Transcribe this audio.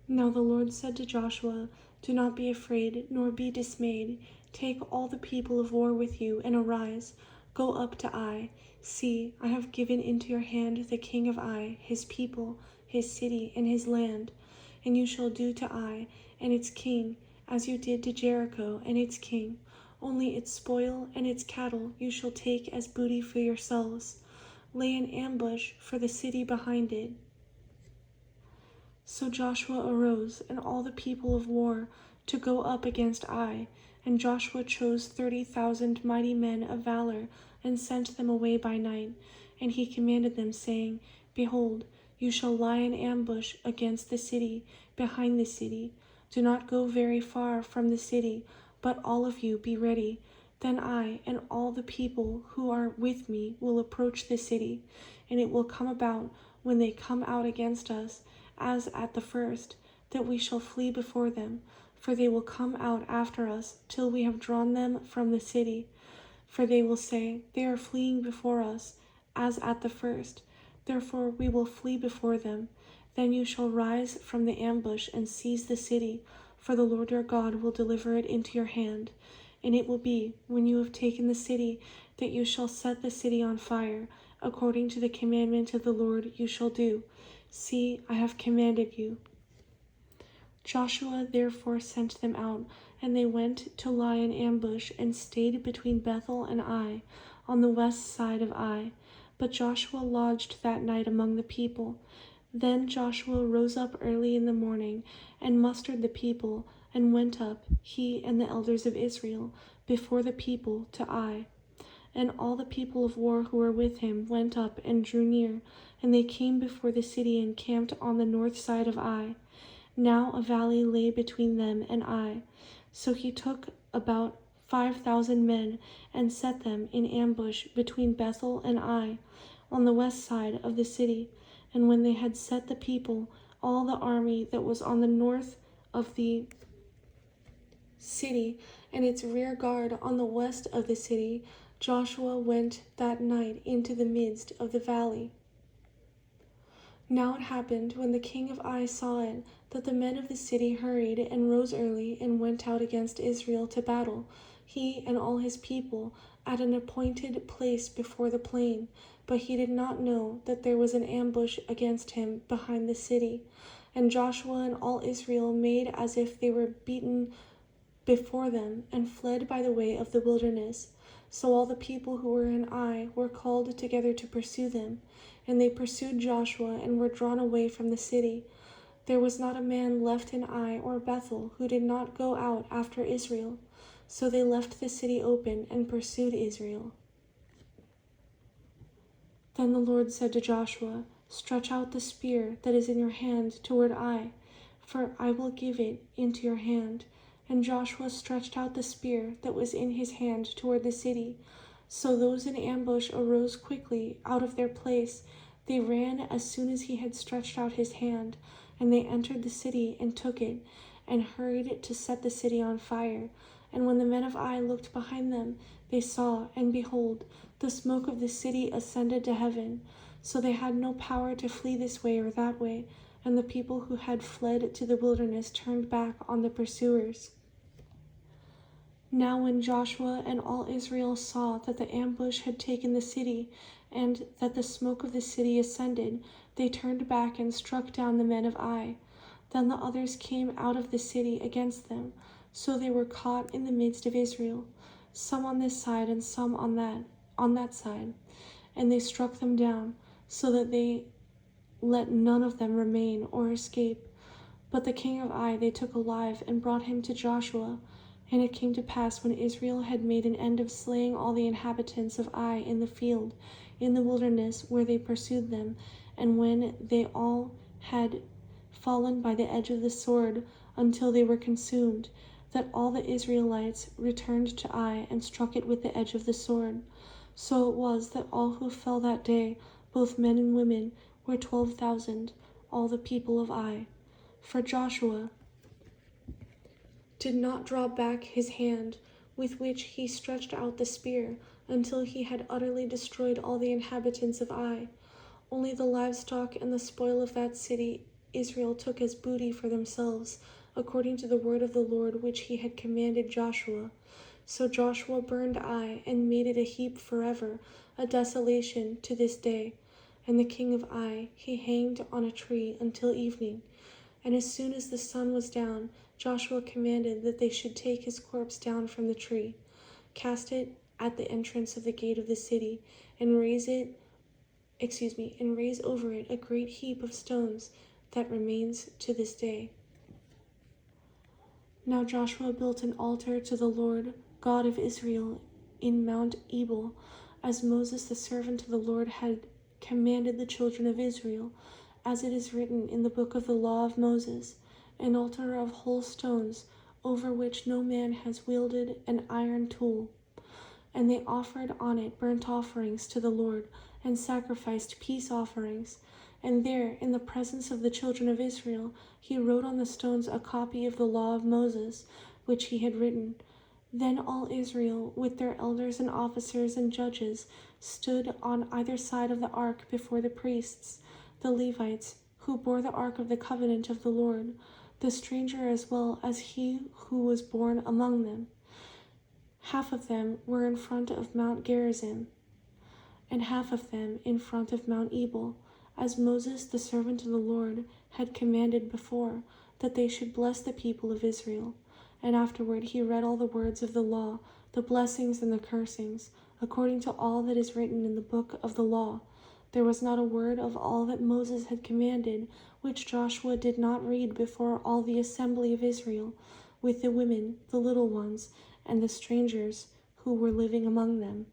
Now the Lord said to Joshua, "Do not be afraid, nor be dismayed. Take all the people of war with you, and arise. Go up to Ai. See, I have given into your hand the king of Ai, his people, his city, and his land. And you shall do to Ai and its king as you did to Jericho and its king. Only its spoil and its cattle you shall take as booty for yourselves. Lay an ambush for the city behind it." So Joshua arose, and all the people of war, to go up against Ai. And Joshua chose 30,000 mighty men of valor, and sent them away by night. And he commanded them, saying, "Behold, you shall lie in ambush against the city, behind the city. Do not go very far from the city, but all of you be ready. Then I and all the people who are with me will approach the city. And it will come about, when they come out against us, as at the first, that we shall flee before them, for they will come out after us till we have drawn them from the city. For they will say, They are fleeing before us, as at the first. Therefore we will flee before them. Then you shall rise from the ambush and seize the city, for the Lord your God will deliver it into your hand. And it will be, when you have taken the city, that you shall set the city on fire, according to the commandment of the Lord you shall do. See, I have commanded you." Joshua therefore sent them out, and they went to lie in ambush and stayed between Bethel and Ai, on the west side of Ai. But Joshua lodged that night among the people. Then Joshua rose up early in the morning and mustered the people, and went up, he and the elders of Israel, before the people to Ai. And all the people of war who were with him went up and drew near, and they came before the city and camped on the north side of Ai. Now a valley lay between them and Ai. So he took about 5,000 men and set them in ambush between Bethel and Ai, on the west side of the city. And when they had set the people, all the army that was on the north of the city, and its rear guard on the west of the city, Joshua went that night into the midst of the valley. Now it happened, when the king of Ai saw it, that the men of the city hurried and rose early and went out against Israel to battle, he and all his people, at an appointed place before the plain. But he did not know that there was an ambush against him behind the city. And Joshua and all Israel made as if they were beaten before them, and fled by the way of the wilderness. So all the people who were in Ai were called together to pursue them. And they pursued Joshua and were drawn away from the city. There was not a man left in Ai or Bethel who did not go out after Israel. So they left the city open and pursued Israel. Then the Lord said to Joshua, "Stretch out the spear that is in your hand toward Ai, for I will give it into your hand." And Joshua stretched out the spear that was in his hand toward the city. So those in ambush arose quickly out of their place. They ran as soon as he had stretched out his hand, and they entered the city and took it, and hurried to set the city on fire. And when the men of Ai looked behind them, they saw, and behold, the smoke of the city ascended to heaven. So they had no power to flee this way or that way, and the people who had fled to the wilderness turned back on the pursuers. Now when Joshua and all Israel saw that the ambush had taken the city, and that the smoke of the city ascended, they turned back and struck down the men of Ai. Then the others came out of the city against them, so they were caught in the midst of Israel, some on this side and some on that side. And they struck them down, so that they let none of them remain or escape. But the king of Ai they took alive and brought him to Joshua. And it came to pass, when Israel had made an end of slaying all the inhabitants of Ai in the field, in the wilderness where they pursued them, and when they all had fallen by the edge of the sword until they were consumed, that all the Israelites returned to Ai and struck it with the edge of the sword. So it was that all who fell that day, both men and women, were 12,000, all the people of Ai. For Joshua did not draw back his hand, with which he stretched out the spear, until he had utterly destroyed all the inhabitants of Ai. Only the livestock and the spoil of that city Israel took as booty for themselves, according to the word of the Lord which he had commanded Joshua. So Joshua burned Ai and made it a heap forever, a desolation to this day. And the king of Ai he hanged on a tree until evening. And as soon as the sun was down, Joshua commanded that they should take his corpse down from the tree, cast it at the entrance of the gate of the city, and raise over it a great heap of stones that remains to this day. Now Joshua built an altar to the Lord, God of Israel, in Mount Ebal, as Moses the servant of the Lord had commanded the children of Israel, as it is written in the book of the law of Moses, an altar of whole stones, over which no man has wielded an iron tool. And they offered on it burnt offerings to the Lord, and sacrificed peace offerings. And there, in the presence of the children of Israel, he wrote on the stones a copy of the law of Moses, which he had written. Then all Israel, with their elders and officers and judges, stood on either side of the ark before the priests, the Levites, who bore the ark of the covenant of the Lord, the stranger as well as he who was born among them. Half of them were in front of Mount Gerizim, and half of them in front of Mount Ebal, as Moses the servant of the Lord had commanded before, that they should bless the people of Israel. And afterward he read all the words of the law, the blessings and the cursings, according to all that is written in the book of the law. There was not a word of all that Moses had commanded which Joshua did not read before all the assembly of Israel, with the women, the little ones, and the strangers who were living among them.